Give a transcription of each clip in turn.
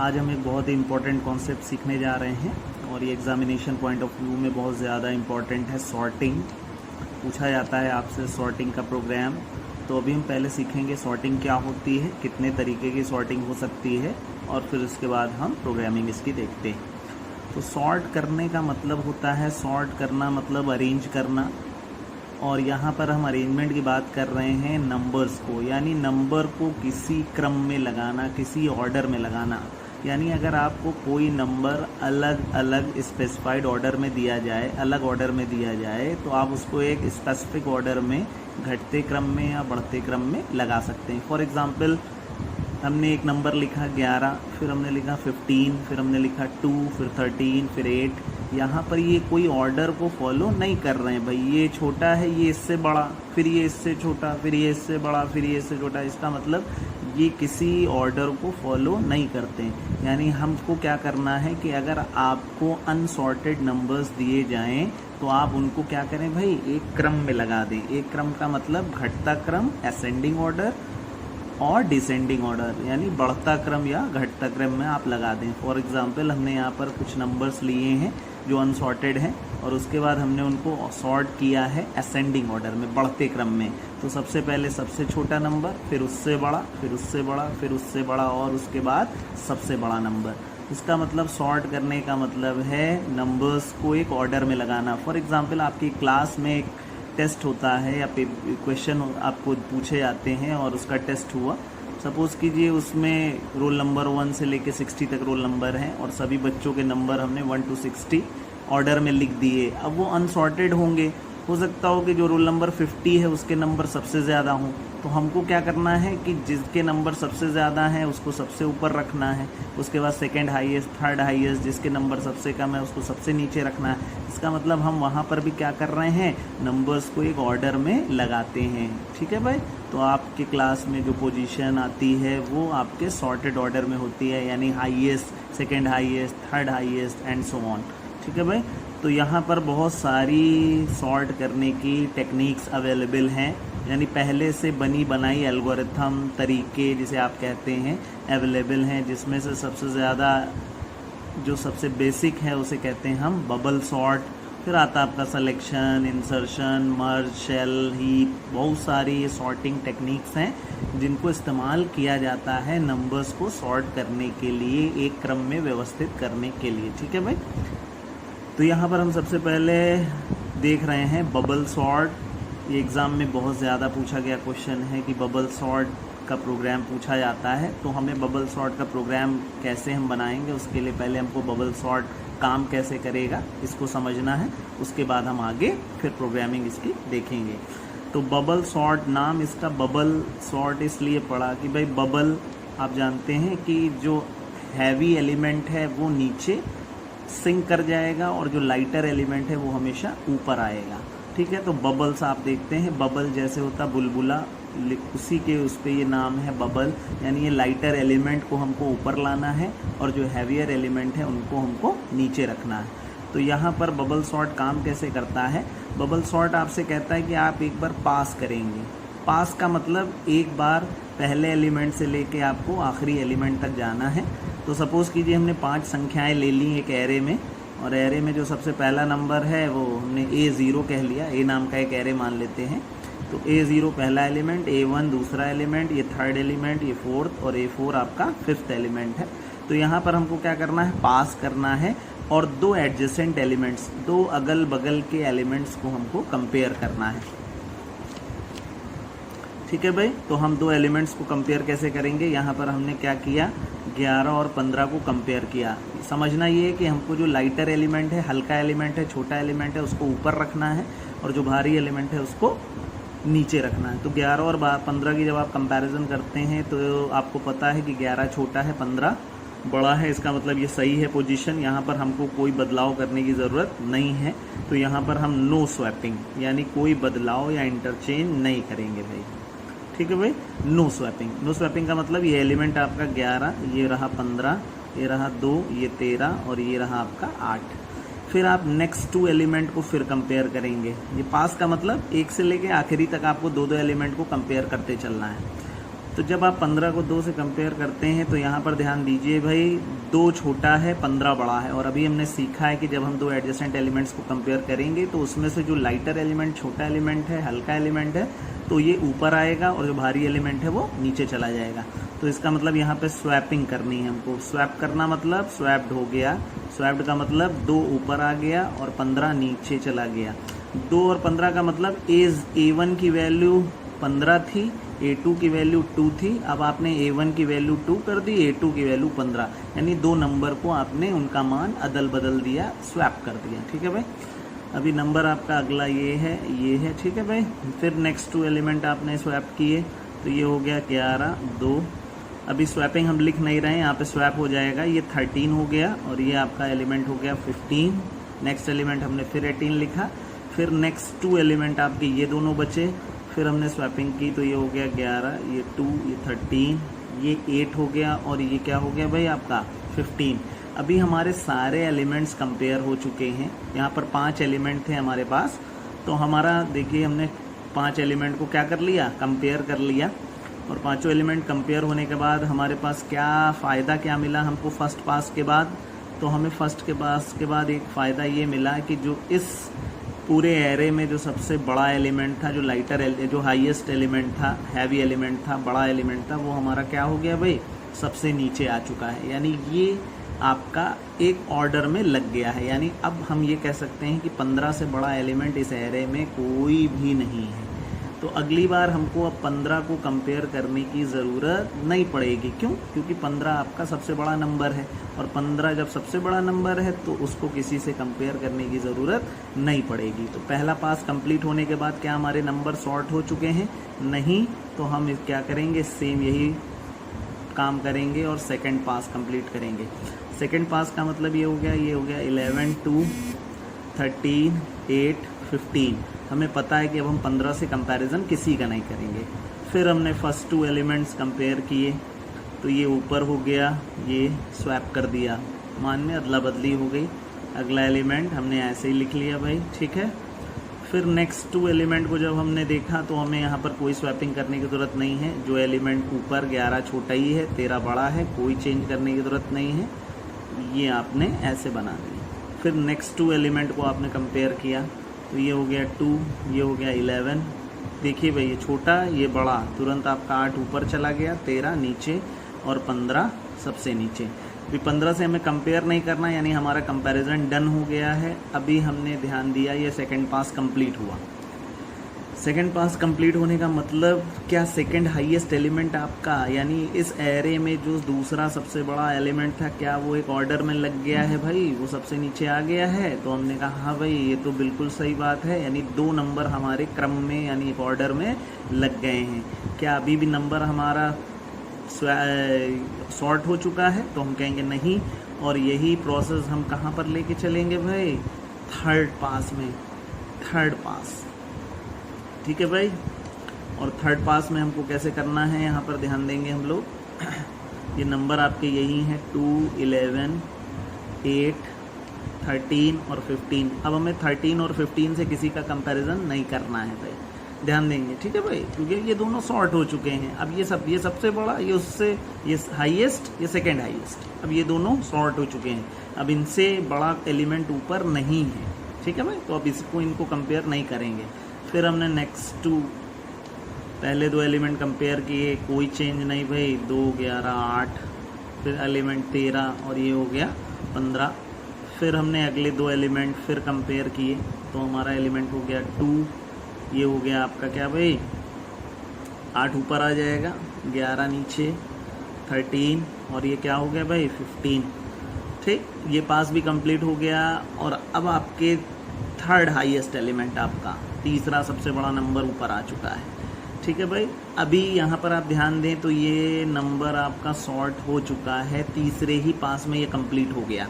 आज हम एक बहुत ही इम्पोर्टेंट कॉन्सेप्ट सीखने जा रहे हैं और ये एग्जामिनेशन पॉइंट ऑफ व्यू में बहुत ज़्यादा इम्पोर्टेंट है। सॉर्टिंग पूछा जाता है आपसे, सॉर्टिंग का प्रोग्राम। तो अभी हम पहले सीखेंगे सॉर्टिंग क्या होती है, कितने तरीके की सॉर्टिंग हो सकती है, और फिर उसके बाद हम प्रोग्रामिंग इसकी देखते हैं। तो सॉर्ट करने का मतलब होता है, सॉर्ट करना मतलब अरेंज करना, और यहाँ पर हम अरेंजमेंट की बात कर रहे हैं नंबर्स को, यानी नंबर को किसी क्रम में लगाना, किसी ऑर्डर में लगाना। यानी अगर आपको कोई नंबर अलग अलग स्पेसिफाइड ऑर्डर में दिया जाए, अलग ऑर्डर में दिया जाए, तो आप उसको एक स्पेसिफिक ऑर्डर में घटते क्रम में या बढ़ते क्रम में लगा सकते हैं। फॉर एग्ज़ाम्पल हमने एक नंबर लिखा 11, फिर हमने लिखा 15, फिर हमने लिखा 2, फिर 13, फिर 8। यहाँ पर ये कोई ऑर्डर को फॉलो नहीं कर रहे हैं भाई। ये छोटा है, ये इससे बड़ा, फिर ये इससे छोटा, फिर ये इससे बड़ा, फिर ये इससे छोटा। इसका मतलब ये किसी ऑर्डर को फॉलो नहीं करते हैं। यानी हमको क्या करना है कि अगर आपको अनसॉर्टेड नंबर्स दिए जाएं तो आप उनको क्या करें भाई, एक क्रम में लगा दें। एक क्रम का मतलब घटता क्रम, असेंडिंग ऑर्डर, और डिसेंडिंग ऑर्डर यानी बढ़ता क्रम या घटता क्रम में आप लगा दें। फॉर एग्जांपल हमने यहाँ पर कुछ नंबर्स लिए हैं जो अनसॉर्टेड हैं, और उसके बाद हमने उनको सॉर्ट किया है असेंडिंग ऑर्डर में, बढ़ते क्रम में। तो सबसे पहले सबसे छोटा नंबर, फिर उससे बड़ा, फिर उससे बड़ा, फिर उससे बड़ा, और उसके बाद सबसे बड़ा नंबर। इसका मतलब सॉर्ट करने का मतलब है नंबर्स को एक ऑर्डर में लगाना। फॉर एग्जांपल आपकी क्लास में एक टेस्ट होता है या क्वेश्चन आपको पूछे जाते हैं और उसका टेस्ट हुआ। सपोज़ कीजिए उसमें रोल नंबर 1 से लेके 60 तक रोल नंबर हैं और सभी बच्चों के नंबर हमने 1 to 60 ऑर्डर में लिख दिए। अब वो अनसॉर्टेड होंगे, हो सकता हो कि जो रोल नंबर 50 है उसके नंबर सबसे ज़्यादा हों। तो हमको क्या करना है कि जिसके नंबर सबसे ज़्यादा हैं उसको सबसे ऊपर रखना है, उसके बाद सेकंड हाईएस्ट, थर्ड हाईएस्ट, जिसके नंबर सबसे कम है उसको सबसे नीचे रखना है। इसका मतलब हम वहाँ पर भी क्या कर रहे हैं, नंबर्स को एक ऑर्डर में लगाते हैं। ठीक है भाई। तो आपके क्लास में जो पोजीशन आती है वो आपके सॉर्टेड ऑर्डर में होती है, यानी highest, second highest, third highest and so on. ठीक है भाई। तो यहाँ पर बहुत सारी सॉर्ट करने की टेक्निक्स अवेलेबल हैं, यानी पहले से बनी बनाई एल्गोरिथम, तरीके जिसे आप कहते हैं, अवेलेबल हैं, जिसमें से सबसे ज़्यादा जो सबसे बेसिक है उसे कहते हैं हम बबल सॉर्ट। फिर आता आपका सिलेक्शन, इंसर्शन, मर्ज, शेल, हीप। बहुत सारी सॉर्टिंग टेक्निक्स हैं जिनको इस्तेमाल किया जाता है नंबर्स को सॉर्ट करने के लिए, एक क्रम में व्यवस्थित करने के लिए। ठीक है भाई। तो यहाँ पर हम सबसे पहले देख रहे हैं बबल सॉर्ट। ये एग्ज़ाम में बहुत ज़्यादा पूछा गया क्वेश्चन है कि बबल सॉर्ट का प्रोग्राम पूछा जाता है। तो हमें बबल सॉर्ट का प्रोग्राम कैसे हम बनाएंगे, उसके लिए पहले हमको बबल सॉर्ट काम कैसे करेगा इसको समझना है। उसके बाद हम आगे फिर प्रोग्रामिंग इसकी देखेंगे। तो बबल सॉर्ट, नाम इसका बबल सॉर्ट इसलिए पड़ा कि भाई बबल, आप जानते हैं कि जो हैवी एलिमेंट है वो नीचे सिंक कर जाएगा और जो लाइटर एलिमेंट है वो हमेशा ऊपर आएगा। ठीक है। तो बबल्स आप देखते हैं, बबल जैसे होता बुलबुला, उसी के उस पे ये नाम है बबल। यानी ये लाइटर एलिमेंट को हमको ऊपर लाना है और जो हैवियर एलिमेंट है उनको हमको नीचे रखना है। तो यहाँ पर बबल सॉर्ट काम कैसे करता है, बबल सॉर्ट आपसे कहता है कि आप एक बार पास करेंगे। पास का मतलब एक बार पहले एलिमेंट से लेके आपको आखिरी एलिमेंट तक जाना है। तो सपोज़ कीजिए हमने 5 संख्याएं ले ली एक एरे में, और एरे में जो सबसे पहला नंबर है वो हमने A0 कह लिया, A नाम का एक एरे मान लेते हैं। तो A0 पहला एलिमेंट, A1 दूसरा एलिमेंट, ये थर्ड एलिमेंट, ये फोर्थ, और A4 आपका फिफ्थ एलिमेंट है। तो यहाँ पर हमको क्या करना है, पास करना है, और 2 एडजेसेंट एलिमेंट्स, 2 अगल बगल के एलिमेंट्स को हमको कंपेयर करना है। ठीक है भाई। तो हम 2 एलिमेंट्स को कंपेयर कैसे करेंगे, यहाँ पर हमने क्या किया, 11 और 15 को कंपेयर किया। समझना ये है कि हमको जो लाइटर एलिमेंट है, हल्का एलिमेंट है, छोटा एलिमेंट है, उसको ऊपर रखना है, और जो भारी एलिमेंट है उसको नीचे रखना है। तो 11 और 15 की जब आप कंपैरिजन करते हैं तो आपको पता है कि 11 छोटा है, 15 बड़ा है। इसका मतलब ये सही है पोजीशन, यहाँ पर हमको कोई बदलाव करने की ज़रूरत नहीं है। तो यहाँ पर हम नो स्वैपिंग, यानी कोई बदलाव या इंटरचेंज नहीं करेंगे भाई। ठीक है भाई। नो स्वैपिंग, नो स्वैपिंग का मतलब ये एलिमेंट आपका 11, ये रहा 15, ये रहा 2, ये 13, और ये रहा आपका 8। फिर आप नेक्स्ट 2 एलिमेंट को फिर कंपेयर करेंगे। ये पास का मतलब एक से लेके आखिरी तक आपको 2-2 एलिमेंट को कंपेयर करते चलना है। तो जब आप 15 को 2 से कंपेयर करते हैं तो यहाँ पर ध्यान दीजिए भाई, 2 छोटा है 15 बड़ा है। और अभी हमने सीखा है कि जब हम 2 एडजेसेंट एलिमेंट्स को कंपेयर करेंगे तो उसमें से जो लाइटर एलिमेंट, छोटा एलिमेंट है, हल्का एलिमेंट है, तो ये ऊपर आएगा और जो भारी एलिमेंट है वो नीचे चला जाएगा। तो इसका मतलब यहाँ पे स्वैपिंग करनी है हमको। स्वैप करना मतलब स्वैप्ड हो गया। स्वैप्ड का मतलब 2 ऊपर आ गया और 15 नीचे चला गया। 2 और 15 का मतलब A1 की वैल्यू 15 थी, A2 की वैल्यू 2 थी। अब आपने A1 की वैल्यू 2 कर दी, A2 की वैल्यू 15, यानी 2 नंबर को आपने उनका मान अदल बदल दिया, स्वैप कर दिया। ठीक है भाई। अभी नंबर आपका अगला ये है। ठीक है भाई। फिर नेक्स्ट 2 एलिमेंट आपने स्वैप किए तो ये हो गया 11, 2। अभी स्वैपिंग हम लिख नहीं रहे हैं, यहाँ पे स्वैप हो जाएगा। ये 13 हो गया और ये आपका एलिमेंट हो गया 15। नेक्स्ट एलिमेंट हमने फिर 18 लिखा। फिर नेक्स्ट 2 एलिमेंट आपके ये दोनों बचे, फिर हमने स्वैपिंग की तो ये हो गया 11, ये 2, ये 13, ये 8 हो गया और ये क्या हो गया भाई आपका 15। अभी हमारे सारे एलिमेंट्स कंपेयर हो चुके हैं। यहाँ पर 5 एलिमेंट थे हमारे पास, तो हमारा देखिए हमने 5 एलिमेंट को क्या कर लिया, कंपेयर कर लिया। और पांचों एलिमेंट कंपेयर होने के बाद हमारे पास क्या फ़ायदा क्या मिला हमको फर्स्ट पास के बाद, तो हमें फर्स्ट के पास के बाद एक फ़ायदा ये मिला कि जो इस पूरे एरे में जो सबसे बड़ा एलिमेंट था, जो लाइटर जो हाईएस्ट एलिमेंट था, हैवी एलिमेंट था, बड़ा एलिमेंट था, वो हमारा क्या हो गया भाई, सबसे नीचे आ चुका है। यानी ये आपका एक ऑर्डर में लग गया है। यानी अब हम ये कह सकते हैं कि 15 से बड़ा एलिमेंट इस एरे में कोई भी नहीं है। तो अगली बार हमको अब 15 को कंपेयर करने की ज़रूरत नहीं पड़ेगी। क्यों? क्योंकि 15 आपका सबसे बड़ा नंबर है और 15 जब सबसे बड़ा नंबर है तो उसको किसी से कंपेयर करने की ज़रूरत नहीं पड़ेगी। तो पहला पास कंप्लीट होने के बाद क्या हमारे नंबर सॉर्ट हो चुके हैं? नहीं। तो हम क्या करेंगे, सेम यही काम करेंगे और सेकंड पास कंप्लीट करेंगे। सेकंड पास का मतलब ये हो गया 11, 2, 13, 8, 15। हमें पता है कि अब हम 15 से कंपैरिजन किसी का नहीं करेंगे। फिर हमने फर्स्ट 2 एलिमेंट्स कंपेयर किए तो ये ऊपर हो गया, ये स्वैप कर दिया, मान में अदला बदली हो गई। अगला एलिमेंट हमने ऐसे ही लिख लिया भाई, ठीक है। फिर नेक्स्ट 2 एलिमेंट को जब हमने देखा तो हमें यहाँ पर कोई स्वैपिंग करने की ज़रूरत नहीं है। जो एलिमेंट ऊपर 11 छोटा ही है, 13 बड़ा है, कोई चेंज करने की ज़रूरत नहीं है। ये आपने ऐसे बना दिया। फिर नेक्स्ट 2 एलिमेंट को आपने कंपेयर किया तो ये हो गया 2, ये हो गया 11। देखिए भाई, ये छोटा ये बड़ा, तुरंत आपका 8 ऊपर चला गया, 13 नीचे और 15 सबसे नीचे। अभी 15 से हमें कंपेयर नहीं करना, यानी हमारा कंपैरिजन डन हो गया है। अभी हमने ध्यान दिया ये सेकंड पास कंप्लीट हुआ। सेकंड पास कंप्लीट होने का मतलब क्या, सेकंड हाईएस्ट एलिमेंट आपका, यानी इस एरे में जो दूसरा सबसे बड़ा एलिमेंट था, क्या वो एक ऑर्डर में लग गया है भाई, वो सबसे नीचे आ गया है? तो हमने कहा हाँ भाई, ये तो बिल्कुल सही बात है। यानी 2 नंबर हमारे क्रम में यानी एक ऑर्डर में लग गए हैं। क्या अभी भी नंबर हमारा सॉर्ट हो चुका है? तो हम कहेंगे नहीं। और यही प्रोसेस हम कहाँ पर लेके चलेंगे भाई, थर्ड पास में, थर्ड पास। ठीक है भाई। और थर्ड पास में हमको कैसे करना है, यहाँ पर ध्यान देंगे हम लोग। ये नंबर आपके यही हैं 2, 11, 8, 13 और 15। अब हमें 13 और 15 से किसी का कंपैरिजन नहीं करना है भाई, ध्यान देंगे। ठीक है भाई, क्योंकि ये दोनों सॉर्ट हो चुके हैं। अब ये सबसे बड़ा, ये उससे, ये हाईएस्ट, ये सेकेंड हाईएस्ट, अब ये दोनों सॉर्ट हो चुके हैं। अब इनसे बड़ा एलिमेंट ऊपर नहीं है। ठीक है भाई, तो अब इनको कंपेयर नहीं करेंगे। फिर हमने नेक्स्ट 2 पहले 2 एलिमेंट कंपेयर किए, कोई चेंज नहीं भाई, 2, 11, 8। फिर एलिमेंट 13 और ये हो गया 15। फिर हमने अगले 2 एलिमेंट फिर कंपेयर किए तो हमारा एलिमेंट हो गया 2, ये हो गया आपका क्या भाई, 8 ऊपर आ जाएगा, 11 नीचे, 13 और ये क्या हो गया भाई 15। ठीक, ये पास भी कंप्लीट हो गया। और अब आपके थर्ड हाईएस्ट एलिमेंट आपका, तीसरा सबसे बड़ा नंबर ऊपर आ चुका है। ठीक है भाई। अभी यहाँ पर आप ध्यान दें तो ये नंबर आपका सॉर्ट हो चुका है, तीसरे ही पास में ये कंप्लीट हो गया।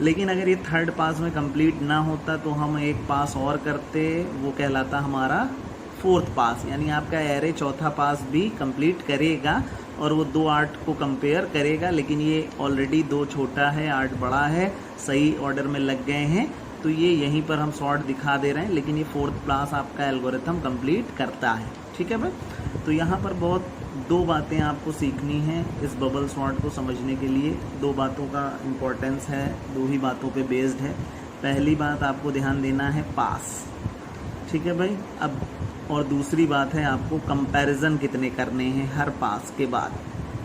लेकिन अगर ये थर्ड पास में कंप्लीट ना होता तो हम एक पास और करते, वो कहलाता हमारा फोर्थ पास। यानी आपका एरे चौथा पास भी कंप्लीट करेगा और वो 2 8 को कंपेयर करेगा। लेकिन ये ऑलरेडी 2 छोटा है, 8 बड़ा है, सही ऑर्डर में लग गए हैं, तो ये यहीं पर हम सॉर्ट दिखा दे रहे हैं। लेकिन ये फोर्थ पास आपका एल्गोरिथम कंप्लीट करता है। ठीक है भाई। तो यहाँ पर बहुत दो बातें आपको सीखनी हैं इस बबल सॉर्ट को समझने के लिए। दो बातों का इम्पोर्टेंस है, दो ही बातों पे बेस्ड है। पहली बात आपको ध्यान देना है पास, ठीक है भाई। अब और दूसरी बात है आपको कंपैरिजन कितने करने हैं हर पास के बाद,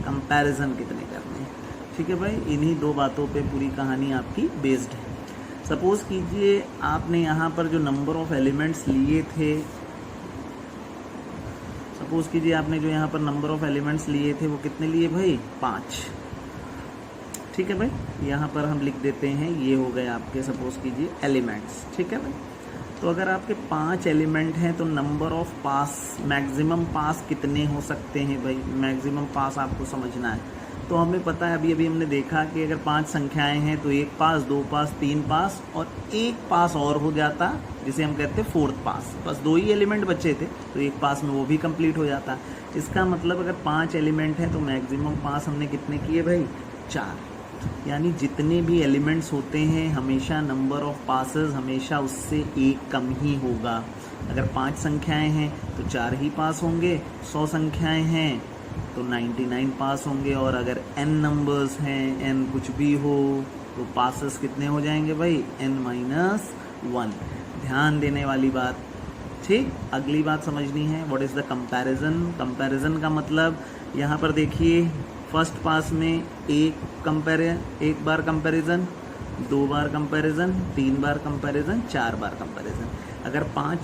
कंपैरिजन कितने करने हैं, ठीक है भाई। इन्हीं दो बातों पे पूरी कहानी आपकी बेस्ड है। सपोज़ कीजिए आपने यहाँ पर जो नंबर ऑफ एलिमेंट्स लिए थे, सपोज़ कीजिए आपने जो यहाँ पर नंबर ऑफ एलिमेंट्स लिए थे वो कितने लिए भाई, 5, ठीक है भाई। यहाँ पर हम लिख देते हैं ये हो गए आपके सपोज़ कीजिए एलिमेंट्स, ठीक है भाई। तो अगर आपके 5 एलिमेंट हैं तो number of pass, maximum pass कितने हो सकते हैं भाई, मैक्सिमम पास आपको समझना है। तो हमें पता है, अभी हमने देखा कि अगर 5 संख्याएं हैं तो 1 पास, 2 पास, 3 पास और 1 पास और हो जाता, जिसे हम कहते हैं 4th पास। बस 2 ही एलिमेंट बचे थे तो 1 पास में वो भी कंप्लीट हो जाता। इसका मतलब अगर 5 एलिमेंट हैं तो मैक्सिमम पास हमने कितने किए भाई, 4। यानी जितने भी एलिमेंट्स होते हैं हमेशा नंबर ऑफ पासेस हमेशा उससे 1 कम ही होगा। अगर 5 संख्याएं हैं तो 4 ही पास होंगे, 100 संख्याएं हैं तो 99 पास होंगे, और अगर n नंबर्स हैं, n कुछ भी हो, तो पासेस कितने हो जाएंगे भाई, n-1। ध्यान देने वाली बात, ठीक। अगली बात समझनी है, what is the comparison. Comparison का मतलब यहाँ पर देखिए, फर्स्ट पास में एक बार कंपैरिजन, 2 बार कंपैरिजन, 3 बार कंपैरिजन, 4 बार कंपैरिजन। अगर 5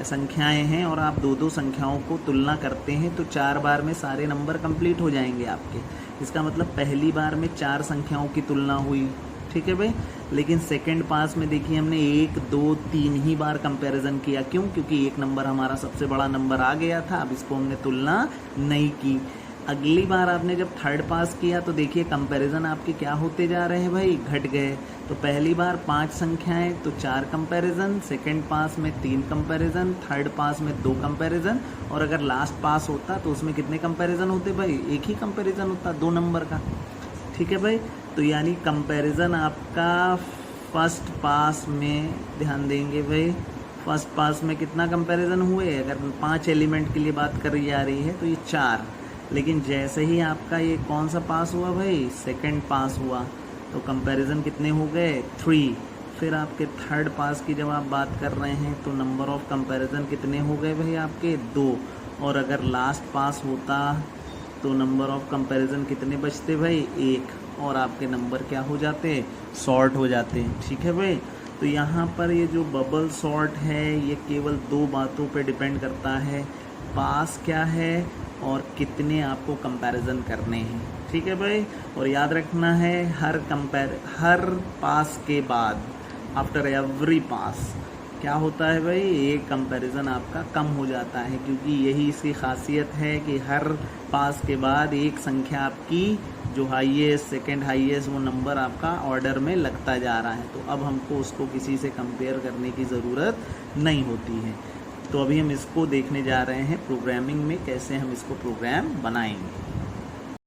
संख्याएं हैं और आप 2-2 संख्याओं को तुलना करते हैं तो 4 बार में सारे नंबर कंप्लीट हो जाएंगे आपके। इसका मतलब पहली बार में 4 संख्याओं की तुलना हुई, ठीक है भाई। लेकिन सेकंड पास में देखिए हमने 1, 2, 3 ही बार कंपैरिजन किया। क्यों? क्योंकि एक नंबर हमारा सबसे बड़ा नंबर आ गया था, अब इसको हमने तुलना नहीं की। अगली बार आपने जब थर्ड पास किया तो देखिए कंपैरिजन आपके क्या होते जा रहे हैं भाई, घट गए। तो पहली बार 5 संख्याएं तो 4 कंपैरिजन, सेकंड पास में 3 कंपैरिजन, थर्ड पास में 2 कंपैरिजन, और अगर लास्ट पास होता तो उसमें कितने कंपैरिजन होते भाई, 1 ही कंपैरिजन होता 2 नंबर का, ठीक है भाई। तो यानी कंपैरिजन आपका फर्स्ट पास में, ध्यान देंगे भाई, फर्स्ट पास में कितना कंपैरिजन हुए, अगर 5 एलिमेंट के लिए बात करी जा रही है तो ये 4। लेकिन जैसे ही आपका ये कौन सा पास हुआ भाई, सेकंड पास हुआ, तो कंपैरिजन कितने हो गए, 3। फिर आपके थर्ड पास की जब आप बात कर रहे हैं तो नंबर ऑफ कंपैरिजन कितने हो गए भाई आपके, 2। और अगर लास्ट पास होता तो नंबर ऑफ कंपैरिजन कितने बचते भाई, 1, और आपके नंबर क्या हो जाते, सॉर्ट हो जाते, ठीक है भाई। तो यहाँ पर ये जो बबल सॉर्ट है ये केवल 2 बातों पे डिपेंड करता है, पास क्या है और कितने आपको कंपैरिजन करने हैं, ठीक है भाई। और याद रखना है हर पास के बाद, आफ्टर एवरी पास क्या होता है भाई, एक कंपैरिजन आपका कम हो जाता है, क्योंकि यही इसकी खासियत है कि हर पास के बाद एक संख्या आपकी जो हाईएस्ट, सेकंड हाईएस्ट, वो नंबर आपका ऑर्डर में लगता जा रहा है। तो अब हमको उसको किसी से कंपेयर करने की ज़रूरत नहीं होती है। तो अभी हम इसको देखने जा रहे हैं प्रोग्रामिंग में, कैसे हम इसको प्रोग्राम बनाएंगे।